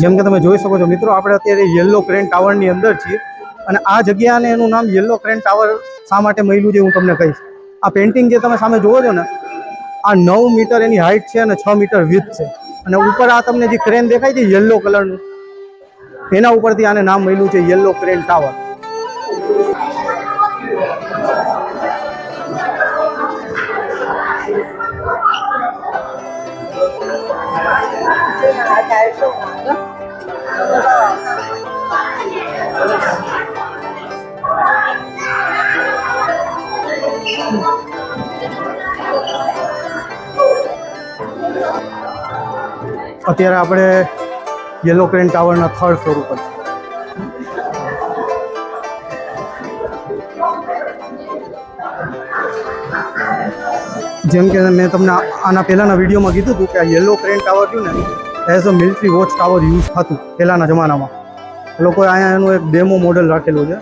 જેમ કે તમે જોઈ શકો છો મિત્રો, આપણે અત્યારે યલો ક્રેન ટાવરની અંદર છીએ અને આ જગ્યાને એનું નામ યલો ક્રેન ટાવર શા માટે મળ્યું છે હું તમને કહીશ. આ પેઇન્ટિંગ જે તમે સામે જોવો છો ને, આ 9 મીટર એની હાઇટ છે અને 6 મીટર વિડ્થ છે. અને ઉપર આ તમને જે ક્રેન દેખાય છે યલો કલરનું, એના ઉપરથી આને નામ મળ્યું છે યલો ક્રેન ટાવર. અત્યારે આપણે યલો ક્રેન ટાવરના 3rd ફ્લોર ઉપર છે. જેમ કે મેં તમને આના પહેલાંના વિડીયોમાં કીધું હતું કે આ યલો ક્રેન ટાવર થયું ને as a military watch tower use થતું પહેલાંના જમાનામાં. લોકોએ અહીંયા એનું એક ડેમો મોડલ રાખેલું છે.